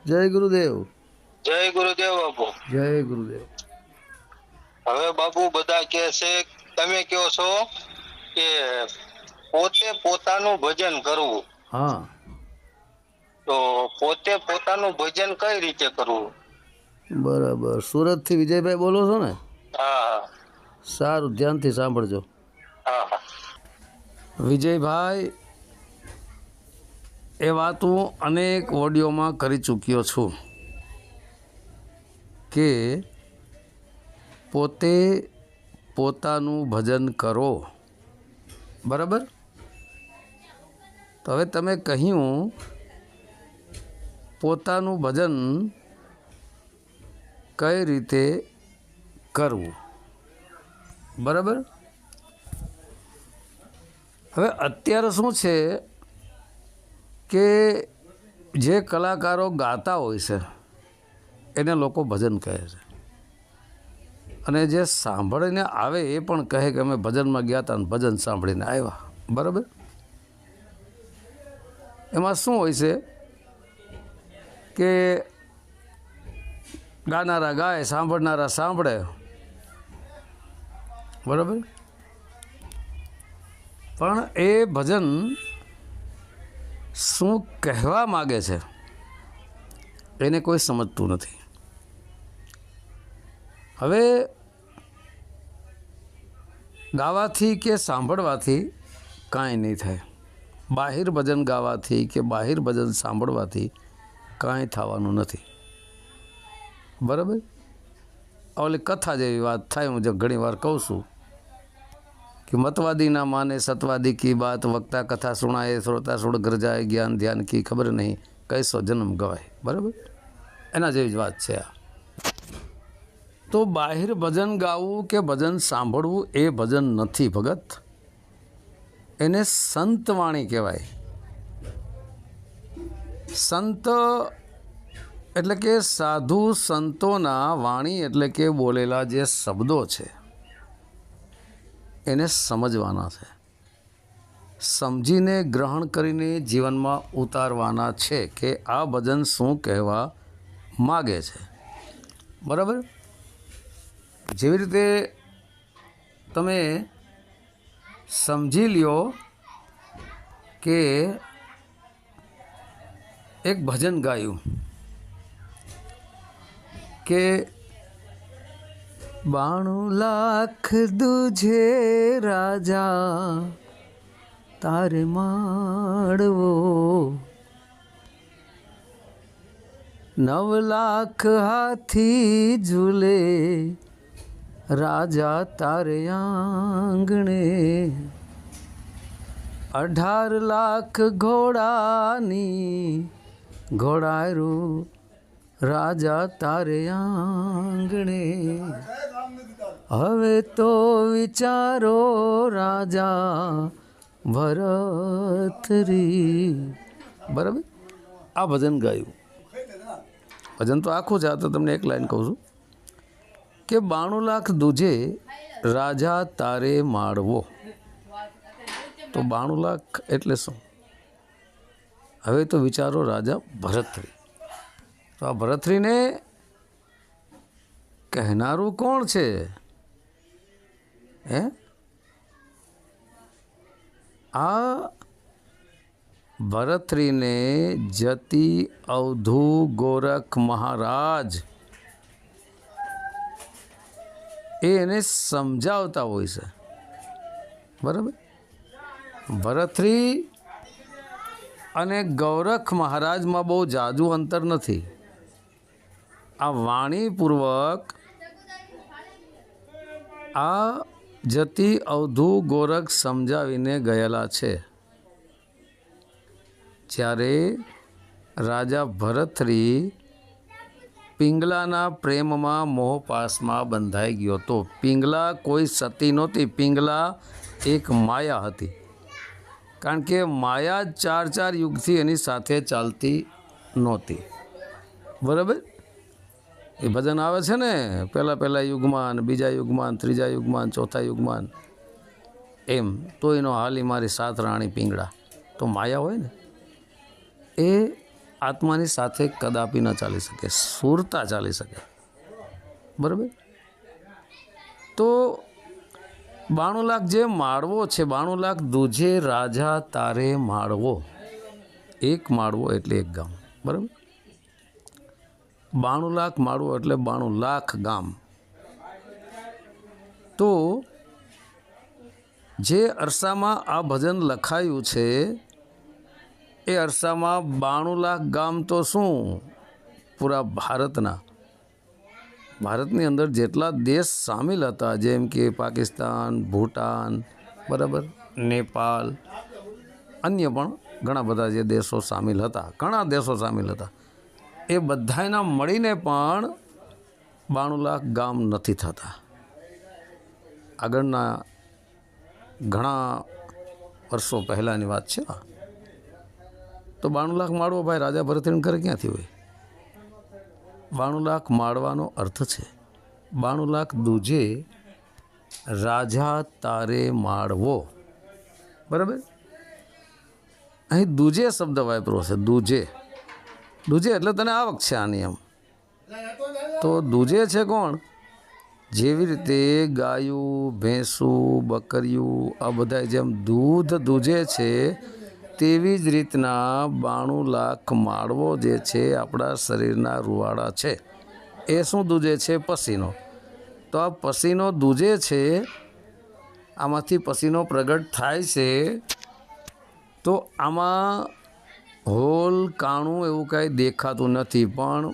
જય ગુરુદેવ. જય ગુરુદેવ બાપુ. જય ગુરુદેવ. હવે બાપુ બધા કહે છે, તમે કહો છો કે પોતે પોતાનું ભજન કરવું, હા, તો પોતે પોતાનું ભજન કઈ રીતે કરવું? બરાબર. સુરતથી વિજયભાઈ બોલો છો ને? હા સારું, ધ્યાનથી સાંભળજો. હા હા. વિજયભાઈ, એ વાત હું અનેક ઓડિયોમાં કરી ચૂક્યો છું કે પોતે પોતાનું ભજન કરો. બરાબર. તો હવે તમે કહ્યું પોતાનું ભજન કઈ રીતે કરવું. બરાબર. હવે અત્યારે શું છે કે જે કલાકારો ગાતા હોય છે એને લોકો ભજન કહે છે, અને જે સાંભળીને આવે એ પણ કહે કે અમે ભજનમાં ગયા હતા અને ભજન સાંભળીને આવ્યા. બરાબર. એમાં શું હોય છે કે ગાનારા ગાય, સાંભળનારા સાંભળે. બરાબર. પણ એ ભજન શું કહેવા માગે છે એને કોઈ સમજતું નથી. હવે ગાવાથી કે સાંભળવાથી કાંઈ નહીં થાય. બાહિર ભજન ગાવાથી કે બાહિર ભજન સાંભળવાથી કાંઈ થવાનું નથી. બરાબર. ઓલી કથા જેવી વાત થાય. હું જે ઘણી વાર કહું છું कि मतवादी ना माने सतवादी की बात, वक्ता कथा सुनाए श्रोता सुड़ घर जाए, ज्ञान ध्यान की खबर नहीं, कैसो जन्म गवाए. बराबर. एना जेवी ज वात छे आ. तो बाहिर भजन गावવું કે ભજન સાંભળવું એ ભજન નથી ભગત. એને સંત વાણી કહેવાય. સંત એટલે કે સાધુ સંતોના વાણી એટલે કે બોલેલા જે શબ્દો છે એને સમજવાના છે, સમજીને ગ્રહણ કરીને જીવનમાં ઉતારવાના છે કે આ ભજન શું કહેવા માગે છે. બરાબર. જેવી રીતે તમે સમજી લ્યો કે એક ભજન ગાયું કે 92 લાખ દુજે રાજા તારે માડવો, 9 લાખ હાથી ઝૂલે રાજા તારે આંગણે, 18 લાખ ઘોડાની ઘોડાયરું રાજા તારે આંગણે. હવે તો વિચારો રાજા ભરથરી. બરાબર. આ ભજન ગાયું. ભજન તો આખું છે, આ તો તમને એક લાઈન કહું છું કે 92 લાખ દૂજે રાજા તારે માળવો. તો 92 લાખ એટલે શું? હવે તો વિચારો રાજા ભરથરી. તો આ ભરથરીને કહેનારું કોણ છે? હે, આ ભરથરીને જતી અવધુ ગોરખ મહારાજ એને સમજાવતા હોય છે. બરાબર. ભરથરી અને ગોરખ મહારાજમાં બહુ જાજુ અંતર નથી. આ વાણીપૂર્વક આ જતી અવધુ ગોરખ સમજાવીને ગયેલા છે. જ્યારે રાજા ભરથરી પિંગલાના પ્રેમમાં મોહપાસમાં બંધાઈ ગયો તો. પિંગલા કોઈ સતી નહોતી, પિંગલા એક માયા હતી. કારણ કે માયા 4 યુગથી એની સાથે ચાલતી નહોતી. બરાબર. એ ભજન આવે છે ને, પહેલા યુગમાં, બીજા યુગમાં, ત્રીજા યુગમાં, ચોથા યુગમાં, એમ તો એનો હાલી મારી 7 રાણી પિંગળા. તો માયા હોય ને, એ આત્માની સાથે કદાપી ન ચાલી શકે, સુરતા ચાલી શકે, બરાબર. તો 92 લાખ જે માળવો છે, 92 લાખ દૂજે રાજા તારે માળવો, એક માળવો એટલે એક ગામ, બરાબર. 92 લાખ માળવો એટલે 92 લાખ ગામ. તો જે અરસામાં આ ભજન લખાયું છે એ અરસામાં 92 લાખ ગામ તો શું, પૂરા ભારતની અંદર જેટલા દેશ સામેલ હતા, જેમ કે પાકિસ્તાન, ભૂટાન, બરાબર, નેપાલ, અન્ય પણ ઘણા બધા જે દેશો સામેલ હતા, ઘણા દેશો સામેલ હતા, એ બધાના મળીને પણ 92 લાખ ગામ નથી થતા. આગળના ઘણા વર્ષો પહેલાંની વાત છે. તો 92 લાખ માળવો ભાઈ રાજા ભરતરીના ઘરે ક્યાંથી હોય? 92 લાખ માળવાનો અર્થ છે 92 લાખ દૂજે રાજા તારે માળવો, બરાબર. અહીં દૂજે શબ્દ વાપર્યો છે, દૂજે. દૂજે એટલે તને આવક છે આની, એમ. તો દૂજે છે કોણ? જેવી રીતે ગાયું, ભેંસું, બકરીયું, આ બધા જેમ દૂધ દૂજે છે, તેવી જ રીતના 92 લાખ માળવો જે છે આપણા શરીરના રૂવાડા છે, એ શું દૂજે છે? પસીનો. તો આ પસીનો દૂજે છે, આમાંથી પસીનો પ્રગટ થાય છે. તો આમાં હોલ કાણું એવું કાંઈ દેખાતું નથી, પણ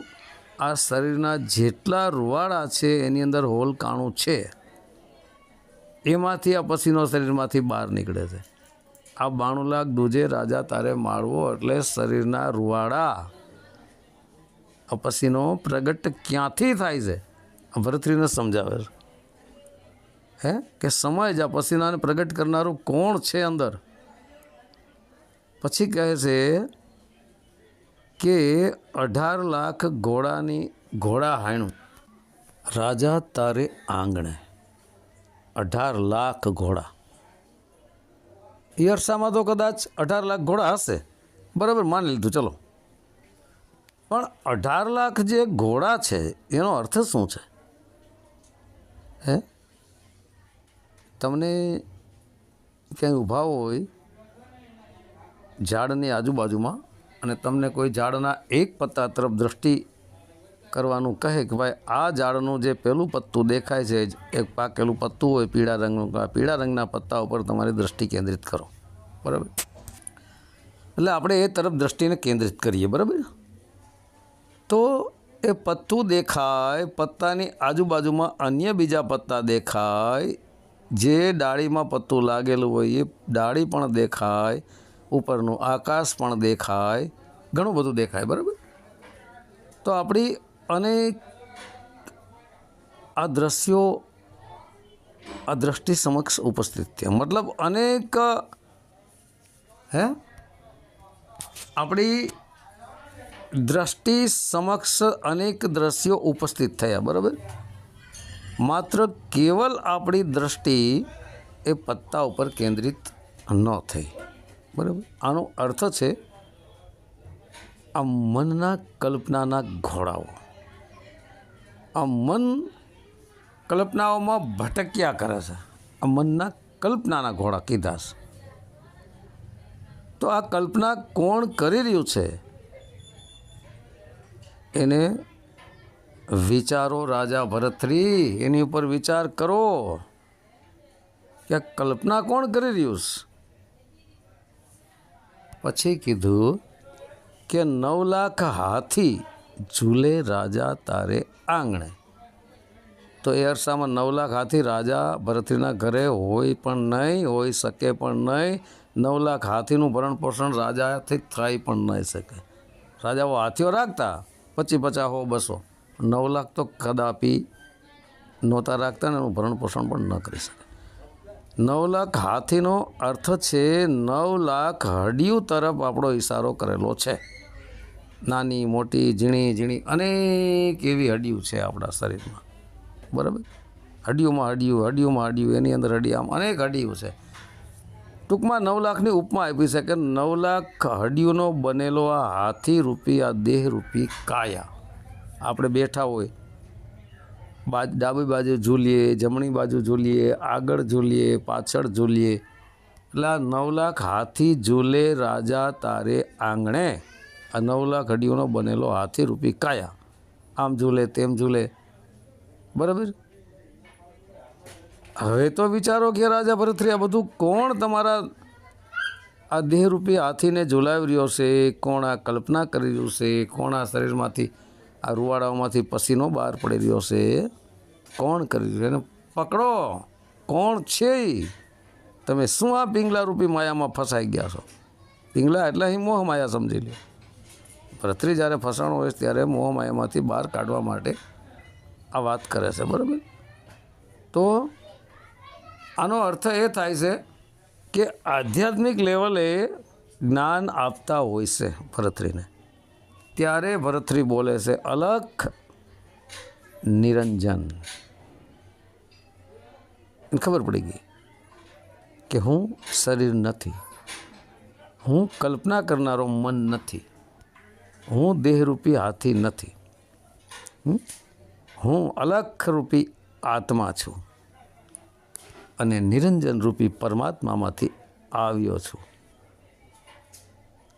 આ શરીરના જેટલા રૂવાડા છે એની અંદર હોલ કાણું છે, એમાંથી આ પસીનો શરીરમાંથી બહાર નીકળે છે. આ 92 લાખ દૂજે રાજા તારે માળવો એટલે શરીરના રૂવાડા, આ પસીનો પ્રગટ ક્યાંથી થાય છે? આ ભરતરીને સમજાવે છે કે સમય જ આ પસીનાને પ્રગટ કરનારું કોણ છે અંદર. પછી કહે છે કે 18 લાખ ઘોડા હાણું રાજા તારે આંગણે. 18 લાખ ઘોડા, એ અરસામાં તો કદાચ 18 લાખ ઘોડા હશે, બરાબર, માની લીધું, ચલો. પણ 18 લાખ જે ઘોડા છે એનો અર્થ શું છે? તમને ક્યાંય ઊભા હોય ઝાડની આજુબાજુમાં અને તમને કોઈ ઝાડના એક પત્તા તરફ દ્રષ્ટિ કરવાનું કહે કે ભાઈ આ ઝાડનું જે પેલું પત્તું દેખાય છે, એક પાકેલું પત્તું હોય પીળા રંગનું, પીળા રંગના પત્તા ઉપર તમારી દ્રષ્ટિ કેન્દ્રિત કરો, બરાબર. એટલે આપણે એ તરફ દ્રષ્ટિને કેન્દ્રિત કરીએ, બરાબર. તો એ પત્તું દેખાય, પત્તાની આજુબાજુમાં અન્ય બીજા પત્તા દેખાય, જે ડાળીમાં પત્તું લાગેલું હોય એ ડાળી પણ દેખાય, ઉપરનું આકાશ પણ દેખાય, ઘણું બધું દેખાય, બરાબર. તો આપણી અનેક આ દ્રશ્યો આ દ્રષ્ટિ સમક્ષ ઉપસ્થિત છે, મતલબ અનેક આપણી દ્રષ્ટિ સમક્ષ અનેક દ્રશ્યો ઉપસ્થિત થયા, બરાબર. માત્ર કેવલ આપણી દ્રષ્ટિ એ પત્તા ઉપર કેન્દ્રિત ન થઈ, બરાબર. આનો અર્થ છે આ મનના કલ્પનાના ઘોડાઓ, આ મન કલ્પનાઓમાં ભટક્યા કરે છે, આ મનના કલ્પનાના ઘોડા કીધા છે. તો આ કલ્પના કોણ કરી રહ્યું છે એને વિચારો રાજા ભરતરી, એની ઉપર વિચાર કરો કે આ કલ્પના કોણ કરી રહ્યું છે. પછી કીધું કે 9 લાખ હાથી ઝૂલે રાજા તારે આંગણે. તો એ અરસામાં 9 લાખ હાથી રાજા ભરતરીના ઘરે હોય પણ નહીં, હોઈ શકે પણ નહીં. 9 લાખ હાથીનું ભરણ પોષણ રાજાથી થઈ પણ નહીં શકે. રાજાઓ હાથીઓ રાખતા 25, 50, 100, 200, 9 લાખ તો કદાપી નહોતા રાખતા ને એનું ભરણ પોષણ પણ ન કરી શકે. 9 લાખ હાથીનો અર્થ છે 9 લાખ હડિયું તરફ આપણો ઇશારો કરેલો છે. નાની મોટી ઝીણી ઝીણી અનેક એવી હડિયું છે આપણા શરીરમાં, બરાબર. હડિયુંમાં હડિયું, હડિયુંમાં હડિયું, એની અંદર હડિયું, આમ અનેક હડિયું છે. ટૂંકમાં 9 લાખની ઉપમા આપી છે કે 9 લાખ હડિયુંનો બનેલો આ હાથી રૂપી, આ દેહરૂપી કાયા, આપણે બેઠા હોય, ડાબી બાજુ ઝૂલીએ, જમણી બાજુ ઝૂલીએ, આગળ ઝૂલીએ, પાછળ ઝૂલીએ, એટલે આ 9 લાખ હાથી ઝૂલે રાજા તારે આંગણે, આ 9 લાખ હડિયુંનો બનેલો હાથી રૂપી કાયા, આમ ઝૂલે તેમ ઝૂલે, બરાબર. હવે તો વિચારો કે રાજા ભરતરી, આ બધું કોણ તમારા આ દેહરૂપી હાથીને ઝુલાવી રહ્યો છે, કોણ આ કલ્પના કરી રહ્યું છે, કોણ આ શરીરમાંથી આ રૂવાડાઓમાંથી પસીનો બહાર પડી રહ્યો છે, કોણ કરી રહ્યું, એને પકડો, કોણ છે ઈ? તમે શું આ પિંગલા રૂપી માયામાં ફસાઈ ગયા છો? પિંગલા એટલે અહીં મોહ માયા સમજી લો. ભરતરી જ્યારે ફસાણો હોય ત્યારે મોહ માયામાંથી બહાર કાઢવા માટે આ વાત કરે છે, બરાબર. તો આનો અર્થ એ થાય છે કે આધ્યાત્મિક લેવલે જ્ઞાન આપતા હોય છે ભરતરીને, ત્યારે ભરતરી બોલે છે અલખ નિરંજન. એને ખબર પડી ગઈ કે હું શરીર નથી, હું કલ્પના કરનારો મન નથી, હું દેહરૂપી હાથી નથી, હું અલખ રૂપી આત્મા છું અને નિરંજન રૂપી પરમાત્મામાંથી આવ્યો છું.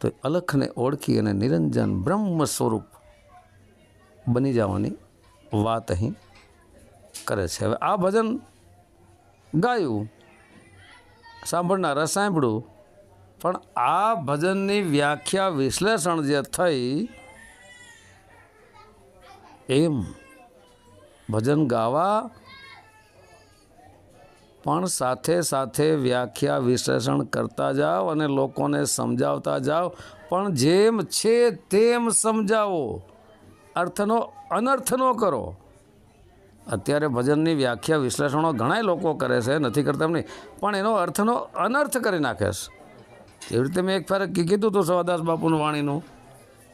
તો અલખને ઓળખી અને નિરંજન બ્રહ્મ સ્વરૂપ બની જવાની વાત અહીં કરે છે. હવે આ ભજન ગાયું, સાંભળનારા સાંભળ્યું, પણ આ ભજનની વ્યાખ્યા વિશ્લેષણ જે થઈ, એમ ભજન ગાવા પણ સાથે સાથે વ્યાખ્યા વિશ્લેષણ કરતા જાઓ અને લોકોને સમજાવતા જાઓ, પણ જેમ છે તેમ સમજાવો, અર્થનો અનર્થ ન કરો. અત્યારે ભજનની વ્યાખ્યા વિશ્લેષણો ઘણા લોકો કરે છે, નથી કરતા એમ નહીં, પણ એનો અર્થનો અનર્થ કરી નાખે છે. એવી રીતે મેં એક ફેર કીધું હતું સવાદાસ બાપુનું વાણીનું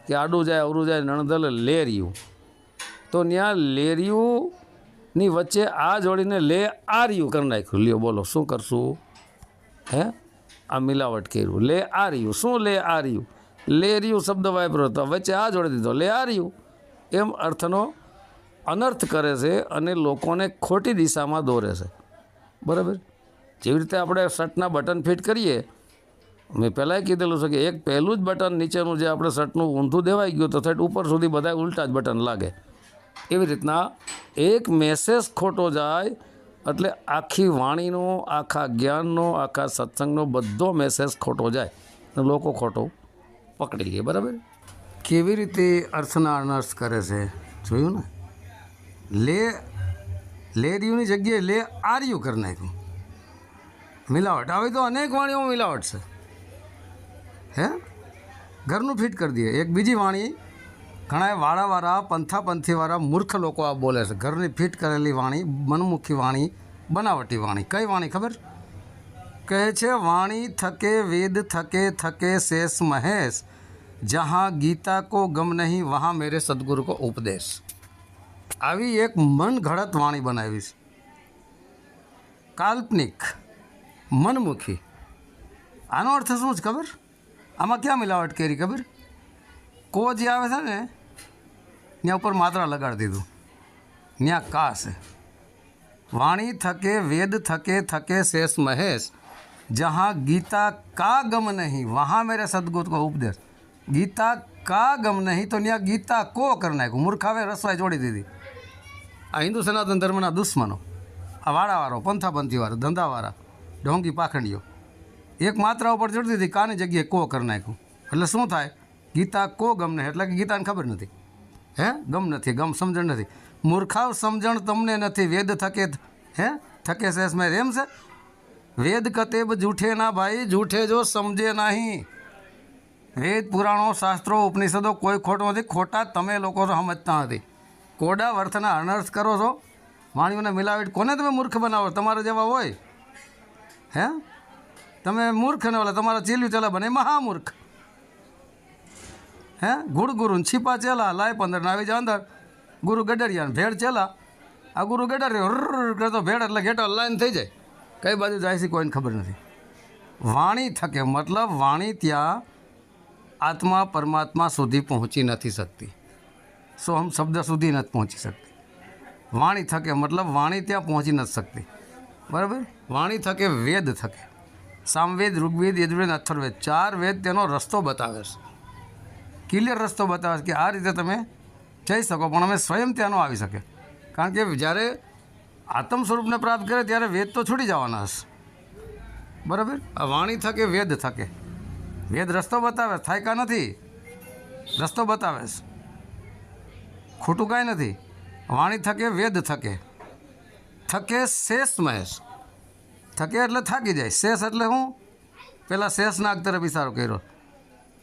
કે આડું જાય અવરું જાય નણદલ લેરિયું, તો ત્યાં લેરિયુંની વચ્ચે આ જોડીને લે આર્યું કરી નાખ્યું. લ્યો બોલો શું કરશું? હે, આ મિલાવટ કર્યું. લે આર્યું, શું લે આર્યું? લેરિયું શબ્દ વાપર્યો હતો, વચ્ચે આ જોડી દીધો લે આર્યું. એમ અર્થનો અનર્થ કરે છે અને લોકોને ખોટી દિશામાં દોરે છે, બરાબર. જેવી રીતે આપણે શર્ટના બટન ફિટ કરીએ, મેં પહેલાંય કીધેલું છે કે એક પહેલું જ બટન નીચેનું જે આપણે શર્ટનું ઊંધું દેવાઈ ગયું તો થેટ ઉપર સુધી બધા ઉલટા જ બટન લાગે. એવી રીતના એક મેસેજ ખોટો જાય એટલે આખી વાણીનો, આખા જ્ઞાનનો, આખા સત્સંગનો બધો મેસેજ ખોટો જાય અને લોકો ખોટો પકડી લે, બરાબર. કેવી રીતે અર્થના અનર્થ કરે છે જોયું ને? લેરિયુંની જગ્યાએ લે આર્યું કરી નાખ્યું. મિલાવટ આવી તો અનેક વાણીઓમાં મિલાવટ છે. હે, ઘરનું ફિટ કરી દઈએ. એક બીજી વાણી ઘણા વાળાવાળા પંથાપંથીવાળા મૂર્ખ લોકો આ બોલે છે, ઘરની ફિટ કરેલી વાણી, મનમુખી વાણી, બનાવટી વાણી. કઈ વાણી ખબર? કહે છે વાણી થકે વેદ થકે થકે શેષ મહેશ, જहाँ ગીતા કો ગમ નહીં વहाँ મેરે સદગુરુ કો ઉપદેશ. આવી એક મન ઘડત વાણી બનાવી છે, કાલ્પનિક, મનમુખી. આનો અર્થ શું છે ખબર? આમાં ક્યાં મિલાવટ કરી ખબર? કો જે આવે છે ને ત્યાં ઉપર માત્રા લગાડી દીધું, ત્યાં કા છે. વાણી થકે વેદ થકે થકે શેષ મહેશ, જहाँ ગીતા કા ગમ નહીં વहाँ મેરે સદગુરુ કો ઉપદેશ. ગીતા કા ગમ નહીં તો ત્યાં ગીતા કો કરી નાખ્યું. મૂર્ખાવે રસવાઈ જોડી દીધી. આ હિન્દુ સનાતન ધર્મના દુશ્મનો, આ વાળાવાળો, પંથાપંથીવાળો, ધંધાવાળા, ઢોંગી પાખંડીઓ, એક માત્રા ઉપર જોડી દીધી, કાની જગ્યાએ કો કરી નાખ્યું. એટલે શું થાય? ગીતા કો ગમ નહીં, એટલે કે ગીતાને ખબર નથી. હે, ગમ નથી, ગમ સમજણ નથી. મૂર્ખાવ સમજણ તમને નથી. વેદ થકે હે થકે શેષ મેં એમ છે. વેદ કતેબ જૂઠે ના ભાઈ, જૂઠે જો સમજે નહીં. વેદ પુરાણો શાસ્ત્રો ઉપનિષદો કોઈ ખોટું નથી, ખોટા તમે લોકો સમજતા નથી. કોડા અર્થના અનર્થ કરો છો, વાણીઓને મિલાવટ. કોને તમે મૂર્ખ બનાવો? તમારા જેવા હોય. હે, તમે મૂર્ખ ને ઓલા તમારા ચીલ્યું ચલા બને મહામૂર્ખ. હે, ગુડ ગુરુ છીપા ચેલા લાય 15 ના આવી જા અંદર. ગુરુ ગડરિયા ભેડ ચેલા. આ ગુરુ ગડરિયો કરતો ભેડ એટલે ઘેટો લાઈન થઈ જાય. કઈ બાજુ જાય છે કોઈને ખબર નથી. વાણી થકે મતલબ વાણી ત્યાં આત્મા પરમાત્મા સુધી પહોંચી નથી શકતી, સોહમ શબ્દ સુધી નથી પહોંચી શકતી. વાણી થકે મતલબ વાણી ત્યાં પહોંચી નથી શકતી, બરાબર. વાણી થકે વેદ થકે, સામવેદ, ઋગ્વેદ, યજુર્વેદ, અથર્વેદ 4 વેદ તેનો રસ્તો બતાવે છે, ક્લિયર રસ્તો બતાવે છે કે આ રીતે તમે જઈ શકો, પણ અમે સ્વયં ત્યાંનો આવી શકે. કારણ કે જ્યારે આત્મ સ્વરૂપને પ્રાપ્ત કરે ત્યારે વેદ તો છૂટી જવાના હશે, બરાબર. આ વાણી થકે વેદ થકે, વેદ રસ્તો બતાવે, થાયકા નથી, રસ્તો બતાવે છે, ખોટું કાંઈ નથી. વાણી થકે વેદ થકે, થકે શેષ મહેશ, થકે એટલે થાકી જાય, શેષ એટલે હું પહેલાં શેષનાગ તરફ ઇશારો કર્યો.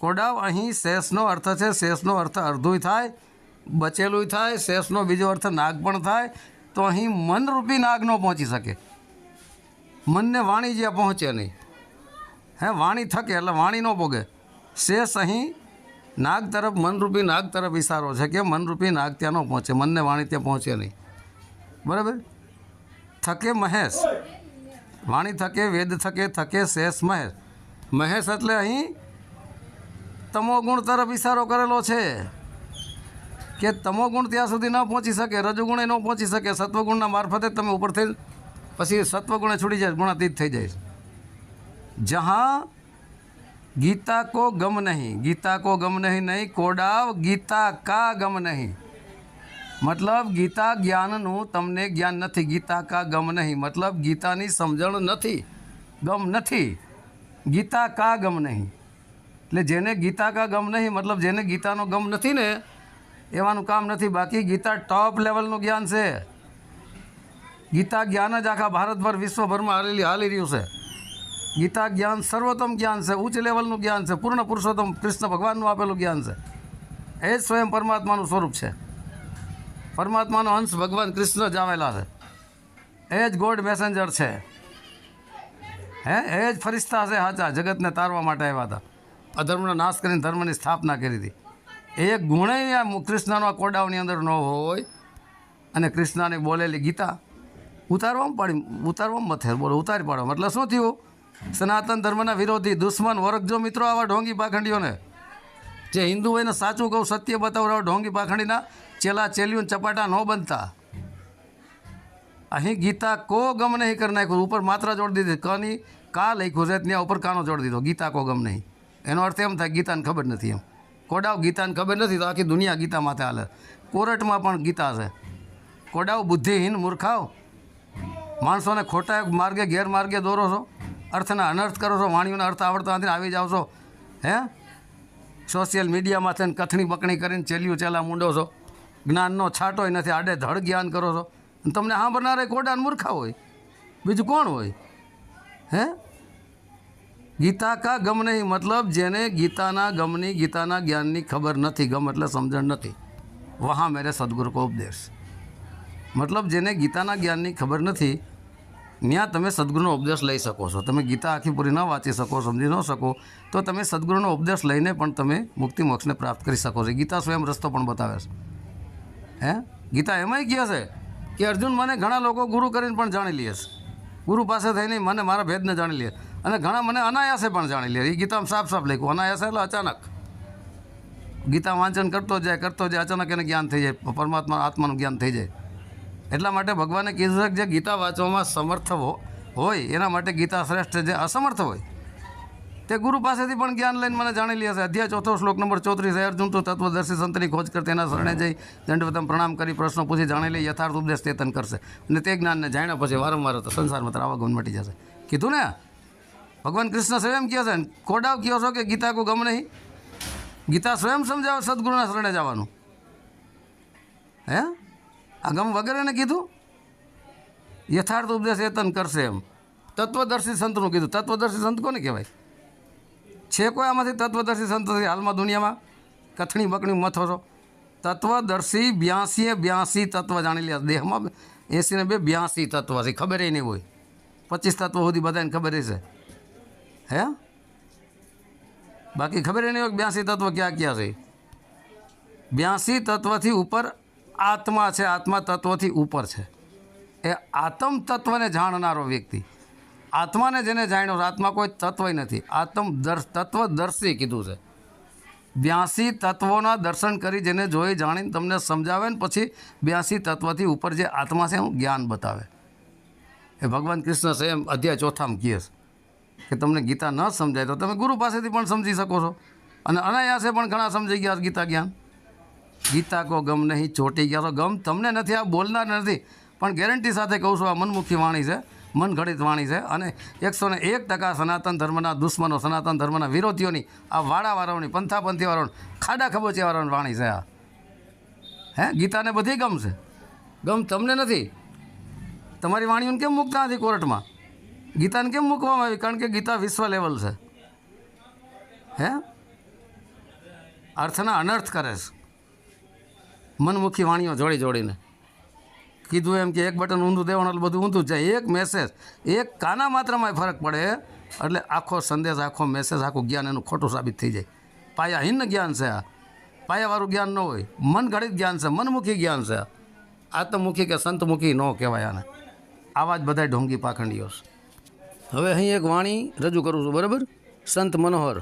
કોડાવ અહીં શેષનો અર્થ છે, શેષનો અર્થ અર્ધુંય થાય, બચેલું થાય, શેષનો બીજો અર્થ નાગ પણ થાય. તો અહીં મનરૂપી નાગ ન પહોંચી શકે, મનને વાણી જ્યાં પહોંચે નહીં, હે વાણી થકે એટલે વાણી ન પોગે. શેષ અહીં નાગ તરફ, મનરૂપી નાગ તરફ ઇશારો છે કે મનરૂપી નાગ ત્યાં ન પહોંચે, મનને વાણી ત્યાં પહોંચે નહીં, બરાબર. થકે મહેશ, વાણી થકે વેદ થકે, થકે શેષ મહેશ. મહેશ એટલે અહીં તમો ગુણ તરફ ઇશારો કરેલો છે કે તમો ગુણ ત્યાં સુધી ન પહોંચી શકે, રજોગુણે ન પહોંચી શકે, સત્વગુણના મારફતે તમે ઉપરથી પછી સત્વગુણે છૂટી જાય, ગુણાતીત થઈ જાય. જहाँ ગીતા કો ગમ નહીં, ગીતા કો ગમ નહીં નહીં, કોડાવ ગીતા કા ગમ નહીં. મતલબ ગીતા જ્ઞાનનું તમને જ્ઞાન નથી, ગીતા કા ગમ નહીં મતલબ ગીતાની સમજણ નથી, ગમ નથી, ગીતા કા ગમ નહીં. એટલે જેને ગીતા કા ગમ નહીં મતલબ જેને ગીતાનો ગમ નથી ને એવાનું કામ નથી. બાકી ગીતા ટોપ લેવલનું જ્ઞાન છે, ગીતા જ્ઞાન જ આખા ભારતભર વિશ્વભરમાં હાલી રહ્યું છે. ગીતા જ્ઞાન સર્વોત્તમ જ્ઞાન છે, ઉચ્ચ લેવલનું જ્ઞાન છે, પૂર્ણ પુરુષોત્તમ કૃષ્ણ ભગવાનનું આપેલું જ્ઞાન છે. એ જ સ્વયં પરમાત્માનું સ્વરૂપ છે, પરમાત્માનો અંશ ભગવાન કૃષ્ણ જ આવેલા છે, એ જ ગોડ મેસેન્જર છે, હે એ જ ફરિશ્તા છે સાચા, જગતને તારવા માટે આવ્યા હતા, અધર્મનો નાશ કરીને ધર્મની સ્થાપના કરી હતી. એક ગુણે કૃષ્ણનો કોડાવની અંદર ન હોય અને કૃષ્ણને બોલેલી ગીતા ઉતારવામાં મથે બોલો, ઉતારી પાડો. મતલબ શું થયું? સનાતન ધર્મના વિરોધી દુશ્મન વર્ગજો મિત્રો આવા ઢોંગી પાખંડીઓને, જે હિન્દુ હોય ને સાચું કહું સત્ય બતાવવા ઢોંગી પાખંડીના ચેલા ચેલીઓ ચપાટા ન બનતા. અહીં ગીતા કો ગમ નહીં કરી નાખ્યું, ઉપર માત્રા જોડી દીધી, કની કા લખ્યું છે ત્યાં ઉપર કાનો જોડી દીધો, ગીતા કો ગમ નહીં. એનો અર્થ એમ થાય ગીતાને ખબર નથી, એમ કોડાવ ગીતાને ખબર નથી તો આખી દુનિયા ગીતા માથે હાલે. કોરટમાં પણ ગીતા છે. કોડાવ બુદ્ધિહીન મૂર્ખાવ, માણસોને ખોટા માર્ગે ગેરમાર્ગે દોરો છો, અર્થના અનર્થ કરો છો, વાણીઓના અર્થ આવડતા નથી આવી જાઓ છો, હે સોશિયલ મીડિયામાંથી કથણી બકણી કરીને ચેલિયું ચેલા મૂંડો છો, જ્ઞાનનો છાંટોય નથી, આડે ધડ જ્ઞાન કરો છો. તમને સાંભળનારે કોડાને મૂર્ખા હોય, બીજું કોણ હોય? હે ગીતા કા ગમ નહીં મતલબ જેને ગીતાના ગમની, ગીતાના જ્ઞાનની ખબર નથી, ગમ એટલે સમજણ નથી, વહાં મેરે સદગુરુ કો ઉપદેશ. મતલબ જેને ગીતાના જ્ઞાનની ખબર નથી ત્યાં તમે સદગુરુનો ઉપદેશ લઈ શકો છો. તમે ગીતા આખી પૂરી ન વાંચી શકો, સમજી ન શકો તો તમે સદગુરુનો ઉપદેશ લઈને પણ તમે મુક્તિ મોક્ષને પ્રાપ્ત કરી શકો છો. ગીતા સ્વયં રસ્તો પણ બતાવે છે. હે ગીતા એમાંય કહે છે કે અર્જુન મને ઘણા લોકો ગુરુ કરીને પણ જાણી લે છે, ગુરુ પાસે થઈને મને મારા ભેદને જાણી લે, અને ઘણા મને અનાયાસે પણ જાણી લે. એ ગીતામાં સાફ સાફ લખ્યું, અનાયાસે એટલે અચાનક. ગીતા વાંચન કરતો જાય અચાનક એને જ્ઞાન થઈ જાય, પરમાત્મા આત્માનું જ્ઞાન થઈ જાય. એટલા માટે ભગવાને કીધું છે કે જે ગીતા વાંચવામાં સમર્થ હોય એના માટે ગીતા શ્રેષ્ઠ. જે અસમર્થ હોય તે ગુરુ પાસેથી પણ જ્ઞાન લઈને મને જાણી લે છે. અધ્યાય 4 શ્લોક નંબર 34 અર્જુન તો તત્વદર્શી સંતની ખોજ કરતે એના શરણે જઈ દંડવતમ પ્રણામ કરી પ્રશ્નો પૂછી જાણી લઈ યથાર્થ ઉપદેશ ચેતન કરશે, અને તે જ્ઞાનને જાણ્યા પછી વારંવાર સંસારમાં આવાગમન મટી જશે. કીધું ને ભગવાન કૃષ્ણ સ્વયં કહે છે, કોડાવ કહો છો કે ગીતા કો ગમ નહીં, ગીતા સ્વયં સમજાવે સદગુરુના શરણે જવાનું. હે આ ગમ વગેરેને કીધું યથાર્થ ઉપદેશ ચેતન કરશે એમ. તત્વદર્શી સંતનું કીધું. તત્વદર્શી સંત કોને કહેવાય? છે કોઈ આમાંથી તત્વદર્શી સંત હાલમાં દુનિયામાં? કથણી બકણી મથો છો. તત્વદર્શી 82 તત્વ જાણી લે દેહમાં, 80 ને 82 તત્વ છે, ખબર નહીં હોય. 25 તત્વો સુધી બધાને ખબર છે, હે બાકી ખબર નહીં હોય 82 તત્વ ક્યાં ક્યાં છે. 82 તત્વથી ઉપર આત્મા છે, આત્મા તત્વથી ઉપર છે. એ આત્મ તત્વને જાણનારો વ્યક્તિ, આત્માને જેને જાણ્યો છે, આત્મા કોઈ તત્વ નથી, તત્વદર્શી કીધું છે. 82 તત્વોના દર્શન કરી જેને જોઈ જાણીને તમને સમજાવે ને પછી 82 તત્વથી ઉપર જે આત્મા છે એનું જ્ઞાન બતાવે. એ ભગવાન કૃષ્ણ છે એમ અધ્યાય 4માં કહે છે કે તમને ગીતા ન સમજાય તો તમે ગુરુ પાસેથી પણ સમજી શકો છો. અને અનાયાસે પણ ઘણા સમજી ગયા ગીતા જ્ઞાન. ગીતા કો ગમ નહીં ચોટી ગયા તો ગમ તમને નથી, આ બોલનાર નથી, પણ ગેરંટી સાથે કહું છું આ મનમુખી વાણી છે, મન ઘડિત વાણી છે. અને 101% સનાતન ધર્મના દુશ્મનો, સનાતન ધર્મના વિરોધીઓની, આ વાળાવાળાઓની, પંથાપંથીવાળાઓની, ખાડા ખબોચિયાવાળાની વાણી છે આ. ગીતાને બધી ગમશે, ગમ તમને નથી. તમારી વાણીઓને કેમ મૂકતા નથી કોર્ટમાં? ગીતાને કેમ મૂકવામાં આવી? કારણ કે ગીતા વિશ્વ લેવલ છે. અર્થના અનર્થ કરે છે મનમુખી વાણીઓ જોડીને. કીધું એમ કે એક બટન ઊંધું દેવાનું એટલે બધું ઊંધું જ જાય. એક મેસેજ, એક કાના માત્રમાંય ફરક પડે એટલે આખો સંદેશ, આખો મેસેજ, આખું જ્ઞાન એનું ખોટું સાબિત થઈ જાય. પાયાહીન જ્ઞાન છે આ, પાયાવાળું જ્ઞાન ન હોય, મન ઘડિત જ્ઞાન છે, મનમુખી જ્ઞાન છે. આત્મમુખી કે સંતમુખી ન કહેવાય આને. આવા જ બધા ઢોંગી પાખંડીઓ છે. હવે અહીં એક વાણી રજૂ કરું છું, બરાબર? સંત મનોહર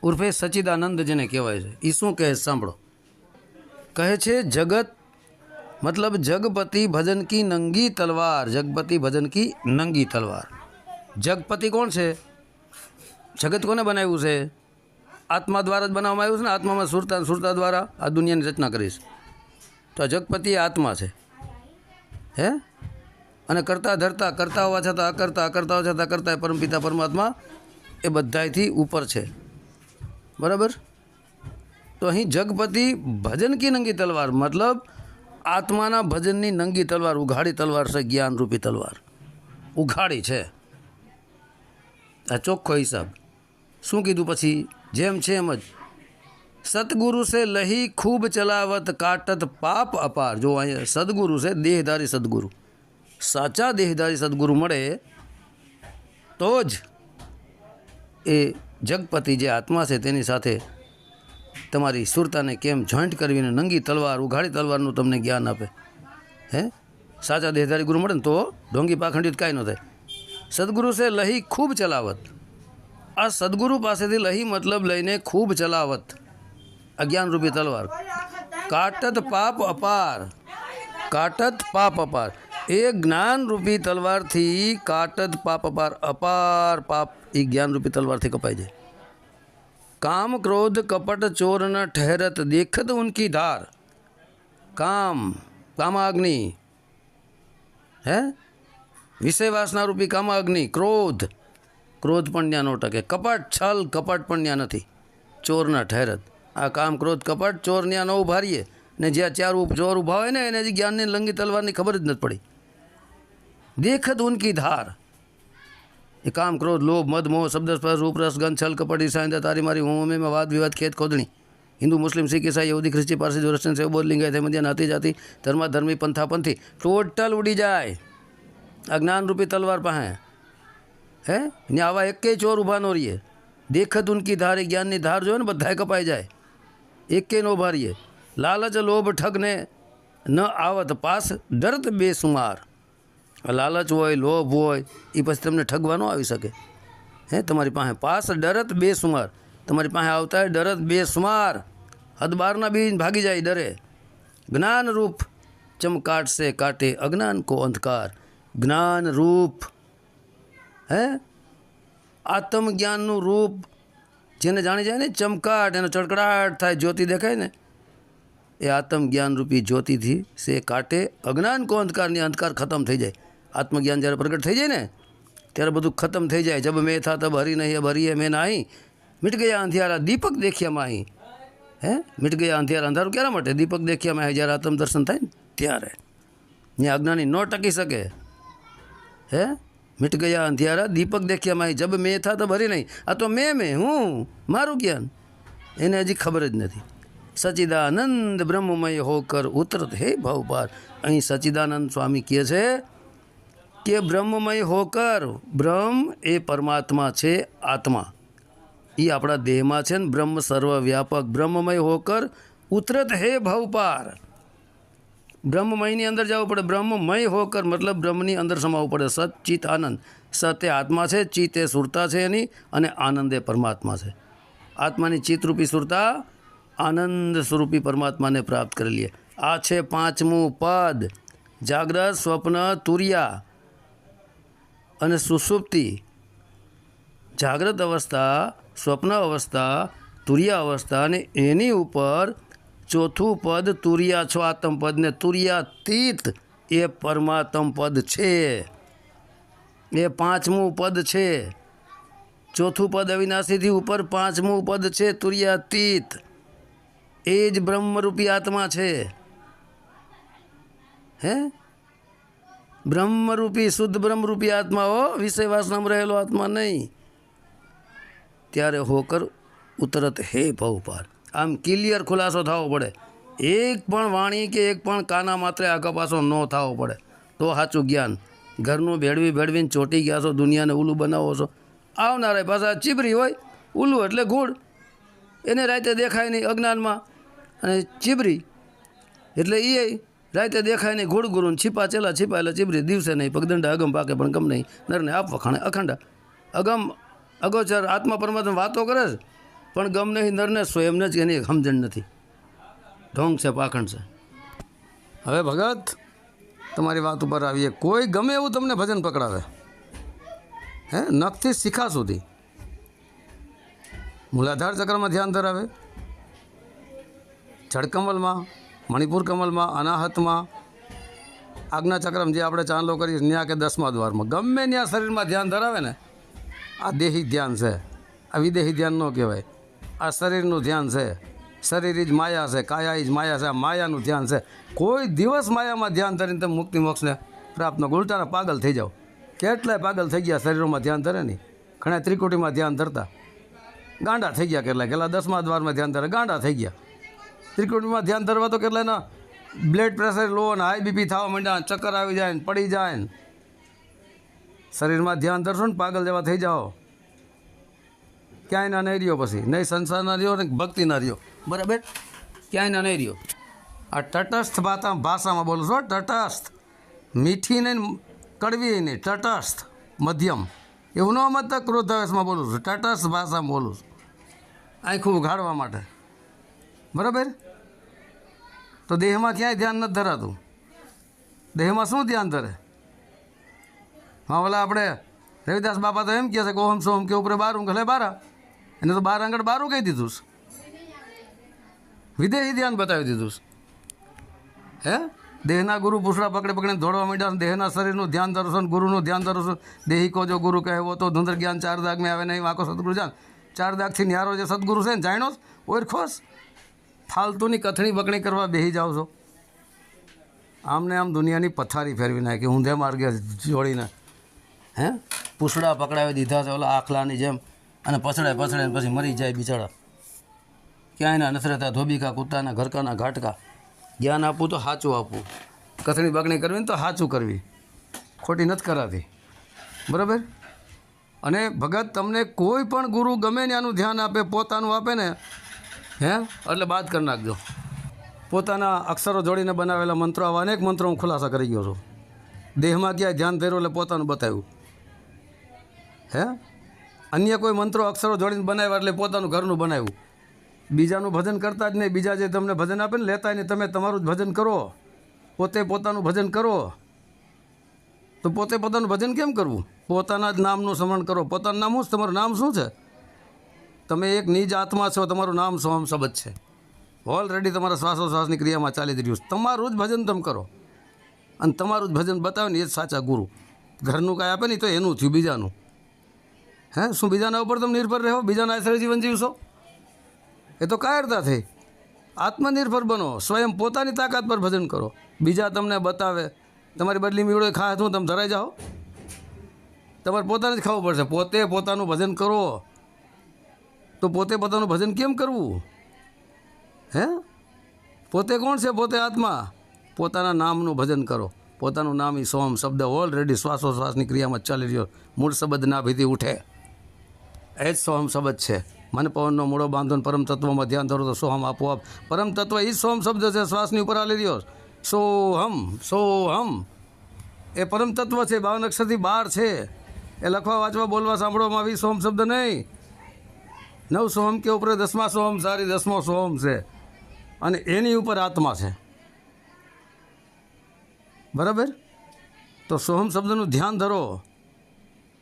ઉર્ફે સચ્ચિદાનંદ જેને કહેવાય છે, એ શું કહે સાંભળો. કહે છે જગત मतलब जगपति भजन की नंगी तलवार, जगपति भजन की नंगी तलवार. जगपति કોણ છે? જગત કોને બનાવ્યું છે? આત્મા દ્વારા જ બનાવવામાં આવ્યું છે ને. આત્મામાં સુરતા દ્વારા આ દુનિયાની રચના કરી છે. તો આ જગપતિ એ આત્મા છે. અને કરતા ધરતા, કરતા હોવા છતાં અકર્તા, અકર્તા હોવા છતાં કરતા, પરમપિતા પરમાત્મા એ બધાયથી ઉપર છે, બરાબર? તો અહીં જગપતિ ભજન કી નંગી તલવાર મતલબ આત્માના ભજનની નંગી તલવાર, ઉઘાડી તલવાર છે, જ્ઞાનરૂપી તલવાર ઉઘાડી છે. આ ચોખ્ખો હિસાબ. શું કીધું પછી? જેમ છે એમ જ. સતગુરુ સે લહી ખૂબ ચલાવત કાટત પાપ અપાર. જો અહીંયા સદગુરુ છે, દેહધારી સદગુરુ. સાચા દેહધારી સદગુરુ મળે તો જ એ જગપતિ જે આત્મા છે તેની સાથે તમારી સુરતાને કેમ જોઈન્ટ કરવીને નંગી તલવાર, ઉઘાડી તલવારનું તમને જ્ઞાન આપે. સાચા દેહધારી ગુરુ મળે ને તો ઢોંગી પાખંડિત કાંઈ ન થાય. સદગુરુ છે લહી ખૂબ ચલાવત. આ સદગુરુ પાસેથી લહી મતલબ લઈને ખૂબ ચલાવત, અજ્ઞાનરૂપી તલવાર. કાટત પાપ અપાર, કાટત પાપ અપાર. એ જ્ઞાનરૂપી તલવારથી કાટત પાપ અપાર, અપાર પાપ એ જ્ઞાનરૂપી તલવારથી કપાઈ જાય. काम क्रोध कपट चोर न ठहरत देखत उनकी धार. काम, कामाग्नि विषय वासना रूपी कामाग्नि. क्रोध, क्रोध पण न्या नो टके. कपट, छल कपट पण न्या नथी. चोर न ठहरत. आ काम क्रोध कपट चोर न्या न उभा रहीए ने ज्यां चार चोर उभा होय ने એને જ્ઞાનની લંગી તલવારની ખબર જ નથી પડી. देखत उनकी धार. ये काम क्रोध लोभ मद मोह शब्द स्पर्श रूप रस गंध छल कपट ईर्ष्या तारी मारी होम में वाद विवाद खेत खोदनी. हिंदू मुस्लिम सिख ईसाई यहूदी ख्रिस्ती पारसी जो रशियन से बोध लिंगायत है मध्य नाती जाति धर्मा धर्मी पंथा पंथी टोटल उड़ी जाए अज्ञान रूपी तलवार पाहे. ने आवा एक चोर उभा न रहीए. देखत उनकी धार, ज्ञान की धार जो है ने बधाए कपाई जाए. एक न उभा रहीए. लालच लोभ ठग ने न आवत पास डरत बेसुमार. લાલચ હોય, લોભ હોય એ પછી તમને ઠગવા ન આવી શકે. તમારી પાસે પાસ ડરત બેસુમાર. તમારી પાસે આવતા હોય ડરત બેસુમાર. હદ બારના બી ભાગી જાય ડરે. જ્ઞાન રૂપ ચમકાટ સે કાટે અજ્ઞાન કો અંધકાર. જ્ઞાન રૂપ આત્મજ્ઞાનનું રૂપ જેને જાણી જાય ને, ચમકાટ, એનો ચડકડાટ થાય, જ્યોતિ દેખાય ને, એ આત્મજ્ઞાન રૂપી જ્યોતિથી સે કાટે અજ્ઞાન કો અંધકારની અંધકાર ખતમ થઈ જાય. આત્મજ્ઞાન જ્યારે પ્રગટ થઈ જાય ને ત્યારે બધું ખતમ થઈ જાય. જબ મેં થા તબ હરી નહીં, અબ હરી મેં નાહી. મિટ ગયા અંધિયારા દીપક દેખ્યા માહી. મિટ ગયા અંધિયારા. અંધારું ક્યારે માટે? દીપક દેખ્યા માહી. જ્યારે આત્મ દર્શન થાય ને ત્યારે ત્યાં અજ્ઞાની ન ટકી શકે. મિટ ગયા અંધિયારા દીપક દેખ્યા માહી. જબ મેં થા તબ હરી નહીં. આ તો મેં હું, મારું જ્ઞાન એને હજી ખબર જ નથી. સચ્ચિદાનંદ બ્રહ્મમય હોકર ઉતરત હે ભાવ પાર. અહીં સચ્ચિદાનંદ સ્વામી કહે છે કે બ્રહ્મમય હોકર, બ્રહ્મ એ પરમાત્મા છે, આત્મા એ આપણા દેહમાં છે ને. બ્રહ્મ સર્વવ્યાપક. બ્રહ્મમય હોકર ઉતરત હે ભવપાર. બ્રહ્મમયની અંદર જવું પડે. બ્રહ્મમય હોકર મતલબ બ્રહ્મની અંદર સમાવવું પડે. સચ્ચિત આનંદ. સત એ આત્મા છે, ચિત્ત એ સુરતા છે એની, અને આનંદ એ પરમાત્મા છે. આત્માની ચિત્તરૂપી સુરતા આનંદ સ્વરૂપી પરમાત્માને પ્રાપ્ત કરી લઈએ. આ છે 5મું પદ. જાગ્રત, સ્વપ્ન, તુરિયા અને સુષુપ્તિ. જાગ્રત અવસ્થા, સ્વપ્ન અવસ્થા, તુરિયા અવસ્થા, અને એની ઉપર ચોથું પદ તુરિયા છો આત્મ પદ, ને તુરિયાતીત એ પરમાત્મ પદ છે. એ 5મું પદ છે. ચોથું પદ અવિનાશીથી ઉપર 5મું પદ છે તુરિયાતીત. એ જ બ્રહ્મરૂપી આત્મા છે. હે, બ્રહ્મરૂપી શુદ્ધ બ્રહ્મરૂપી આત્મા હો, વિષય વાસનામાં રહેલો આત્મા નહીં. ત્યારે હોકર ઉતરત હે ભવ પાર. આમ ક્લિયર ખુલાસો થવો પડે. એક પણ વાણી કે એક પણ કાના માત્રે આગા પાછો ન થવો પડે તો સાચું જ્ઞાન. ઘરનું ભેળવીને ચોંટી ગયા છો, દુનિયાને ઉલું બનાવો છો. આવનારા પાછા ચીબરી હોય, ઉલું એટલે ગુડ, એને રાતે દેખાય નહીં અજ્ઞાનમાં, અને ચીબરી એટલે એ રાતે દેખાય નહીં ઘોડ ગુરુને છીપા ચેલા છીપાયેલા ચીબરી. દિવસે નહીં પગદંડા અગમ પાકે પણ ગમ નહીં, નરને આપ વખાણે અખંડા. અગમ અગોચર આત્મા પરમાત્મા વાતો કરે છે પણ ગમ નહીં નરને, સ્વયંને જ એની સમજણ નથી. ઢોંગ છે, પાખંડ છે. હવે ભગત તમારી વાત ઉપર આવીએ. કોઈ ગમે એવું તમને ભજન પકડાવે, હે, નખથી શિખા સુધી, મૂલાધાર ચક્રમાં ધ્યાન ધરાવે, જળકમલમાં, મણિપુર કમલમાં, અનાહતમાં, આજ્ઞા ચક્રમ જે આપણે ચાંદલો કરીએ ત્યાં કે 10મા દ્વારમાં, ગમે ત્યાં શરીરમાં ધ્યાન ધરાવે ને, આ દેહી ધ્યાન છે, આ વિદેહી ધ્યાન ન કહેવાય. આ શરીરનું ધ્યાન છે. શરીર જ માયા છે, કાયા જ માયા છે. આ માયાનું ધ્યાન છે. કોઈ દિવસ માયામાં ધ્યાન ધરીને તમે મુક્તિ મોક્ષને પ્રાપ્ત ન. ઉલટાના પાગલ થઈ જાઓ. કેટલાય પાગલ થઈ ગયા શરીરોમાં ધ્યાન ધરે નહીં. ઘણા ત્રિકુટીમાં ધ્યાન ધરતા ગાંડા થઈ ગયા. કેટલા 10મા દ્વારમાં ધ્યાન ધરે ગાંડા થઈ ગયા. ત્રિકુટીમાં ધ્યાન ધરવા તો કેટલાયના બ્લડ પ્રેશર લો ને હાઈ બીપી થવા માંડ્યા, ચક્કર આવી જાય ને પડી જાય ને. શરીરમાં ધ્યાન ધરશો ને પાગલ જેવા થઈ જાઓ. ક્યાંય ના નહીં રહ્યો, પછી નહીં સંસારના રહ્યો ને ભક્તિના રહ્યો. બરાબર, ક્યાંય ના નહીં રહ્યો. આ તટસ્થ ભાષામાં બોલું છું. તટસ્થ, મીઠી નહીં કડવી નહીં, તટસ્થ મધ્યમ. એવું ન મત ક્રોધાવેશમાં બોલું છું. તટસ્થ ભાષામાં બોલું છું, આંખું ઉઘાડવા માટે. બરાબર. તો દેહમાં ક્યાંય ધ્યાન નથી ધરાતું. દેહમાં શું ધ્યાન ધરે? હા, ઓલા આપણે રવિદાસ બાપા તો એમ કહે છે કે ઓહમ સોહમ કે ઉપરે બારું ગલે બારા. એને તો 12 આંગળ બારું કહી દીધું છે. વિદેહી ધ્યાન બતાવી દીધું છે. હે, દેહના ગુરુ પૂછડા પકડીને દોડવા માંડ્યા. દેહના શરીરનું ધ્યાન ધરો છો, ગુરુનું ધ્યાન ધરો છો. દેહી કો જો ગુરુ કહેવો તો ધુંધર જ્ઞાન 4 દાગ મેં આવે નહીં, વાંકો સદગુરુ જાન. 4 દાગથી ન્યારો જે સદગુરુ છે ને જાણો ઓળખોસ. ફાલતુની કથણી બકણી કરવા બેસી જાઓ છો. આમને આમ દુનિયાની પથારી ફેરવી નાખી ઊંધે માર્ગે જોડીને. હે, પૂછડા પકડાવી દીધા છે ઓલા આખલાની જેમ, અને પછડાય પછી મરી જાય બિચારા. ક્યાંયના નથી રહેતા ધોબીકા કૂતાના ઘરકાના ઘાટકા. જ્ઞાન આપવું તો સાચું આપવું, કથણી બકણી કરવી ને તો સાચું કરવી, ખોટી નથી કરાતી. બરાબર. અને ભગત તમને કોઈ પણ ગુરુ ગમે ને આનું ધ્યાન આપે, પોતાનું આપે ને, હે, એટલે બાદ કરી નાખજો. પોતાના અક્ષરો જોડીને બનાવેલા મંત્રો, આવા અનેક મંત્રો હું ખુલાસા કરી ગયો છું. દેહમાં ક્યાંય ધ્યાન ધર્યું એટલે પોતાનું બતાવ્યું. હે, અન્ય કોઈ મંત્રો અક્ષરો જોડીને બનાવ્યા એટલે પોતાનું ઘરનું બનાવ્યું. બીજાનું ભજન કરતા જ નહીં. બીજા જે તમને ભજન આપે ને લેતા નહીં, તમે તમારું જ ભજન કરો. પોતે પોતાનું ભજન કરો. તો પોતે પોતાનું ભજન કેમ કરવું? પોતાના જ નામનું સ્મરણ કરો. પોતાનું નામ શું? તમારું નામ શું છે? તમે એક નિજ આત્મા છો. તમારું નામ સોહમ શબ્દ છે. ઓલરેડી તમારા શ્વાસોશ્વાસની ક્રિયામાં ચાલી જ રહ્યું છે. તમારું જ ભજન તમે કરો, અને તમારું જ ભજન બતાવે ને એ જ સાચા ગુરુ. ઘરનું કાંઈ આપે નહીં તો એનું થયું બીજાનું. હે, શું બીજાના ઉપર તમે નિર્ભર રહો? બીજાના આશ્રય જીવન જીવશો? એ તો કાયરતા થઈ. આત્મનિર્ભર બનો. સ્વયં પોતાની તાકાત પર ભજન કરો. બીજા તમને બતાવે, તમારી બદલી મીવડો ખાય શું તમે ધરાઈ જાઓ? તમારે પોતાને જ ખાવું પડશે. પોતે પોતાનું ભજન કરો. તો પોતે પોતાનું ભજન કેમ કરવું? હે, પોતે કોણ છે? પોતે આત્મા. પોતાના નામનું ભજન કરો. પોતાનું નામ એ સોહમ શબ્દ ઓલરેડી શ્વાસોશ્વાસની ક્રિયામાં ચાલી રહ્યો. મૂળ શબ્દ ના ભીથી ઉઠે, એ જ સોહમ શબ્દ છે. મન પવનનો મૂળો બાંધોને પરમ તત્વમાં ધ્યાન ધરો તો સોહમ આપોઆપ. પરમ તત્વ એ જ સોહમ શબ્દ છે. શ્વાસની ઉપર હાલી રહ્યો. સોહમ, સોહમ એ પરમ તત્વ છે. 52 અક્ષરથી બહાર છે. એ લખવા વાંચવા બોલવા સાંભળવામાં આવી સોમ શબ્દ નહીં. 9 સોમ કે ઉપર 10મા સોમ સારી 10મો સોમ છે અને એની ઉપર આત્મા છે. બરાબર. તો સોહમ શબ્દનું ધ્યાન ધરો.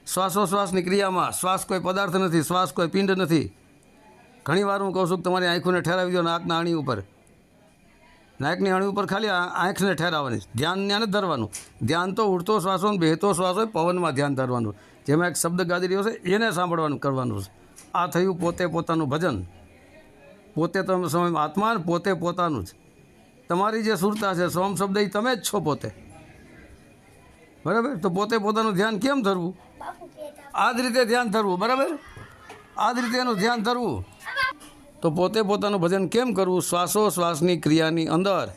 શ્વાસોશ્વાસની ક્રિયામાં શ્વાસ કોઈ પદાર્થ નથી, શ્વાસ કોઈ પિંડ નથી. ઘણીવાર હું કહું છું કે તમારી આંખોને ઠેરાવી દો નાકના આણી ઉપર. નાકની આણી ઉપર ખાલી આંખને ઠેરાવવાની, ધ્યાન ત્યાં નથી ધરવાનું. ધ્યાન તો ઉડતો શ્વાસ હોય, બહેતો શ્વાસ હોય, પવનમાં ધ્યાન ધરવાનું. જેમાં એક શબ્દ ગાદી રહ્યો છે એને સાંભળવાનું કરવાનું છે. આ થયું પોતે પોતાનું ભજન. પોતે તમે સમય આત્મા ને પોતે પોતાનું જ. તમારી જે સુરતા છે સોમ શબ્દ એ તમે જ છો પોતે. બરાબર. તો પોતે પોતાનું ધ્યાન કેમ ધરવું? આ જ રીતે ધ્યાન ધરવું. બરાબર. આ જ રીતે એનું ધ્યાન ધરવું. તો પોતે પોતાનું ભજન કેમ કરવું? શ્વાસોશ્વાસની ક્રિયાની અંદર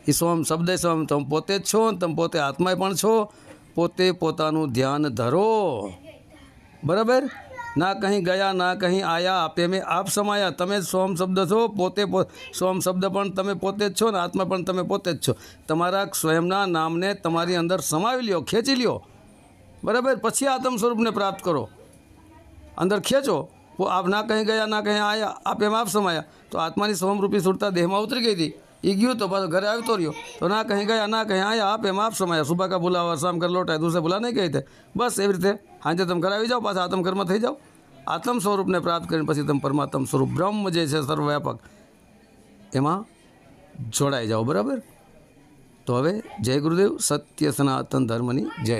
એ સોમ શબ્દ સોમ તમે પોતે જ છો, તમે પોતે આત્મા પણ છો. પોતે પોતાનું ધ્યાન ધરો. બરાબર. ના કહી ગયા ના કહી આયા, આપે મેં આપ સમાયા. તમે જ સોમ શબ્દ છો. પોતે સોમ શબ્દ પણ તમે પોતે જ છો ને આત્મા પણ તમે પોતે જ છો. તમારા સ્વયંના નામને તમારી અંદર સમાવી લ્યો, ખેંચી લ્યો. બરાબર. પછી આત્મ સ્વરૂપને પ્રાપ્ત કરો. અંદર ખેંચો. આપ ના કહી ગયા ના કહી આયા, આપે એમ આપ સમાયા. તો આત્માની સોમરૂપી સુરતા દેહમાં ઉતરી ગઈ હતી. એ ગયું તો પાછો ઘરે આવતો રહ્યો. તો ના કહી ગયા ના કહી આયા, આપે એમ આપ સમાયા. સુબહ કા બુલાવા શામ કર લौटाए, दूसरे बुला नहीं गए थे. બસ એવી રીતે સાંજે તમે ઘરે આવી જાઓ, પાછા આત્મકર્મ થઈ જાઓ. આત્મ સ્વરૂપને પ્રાપ્ત કરીને પછી તમે પરમાત્મ સ્વરૂપ બ્રહ્મ જે છે સર્વવ્યાપક એમાં જોડાઈ જાઓ. બરાબર. તો હવે જય ગુરુદેવ. સત્ય સનાતન ધર્મની જય.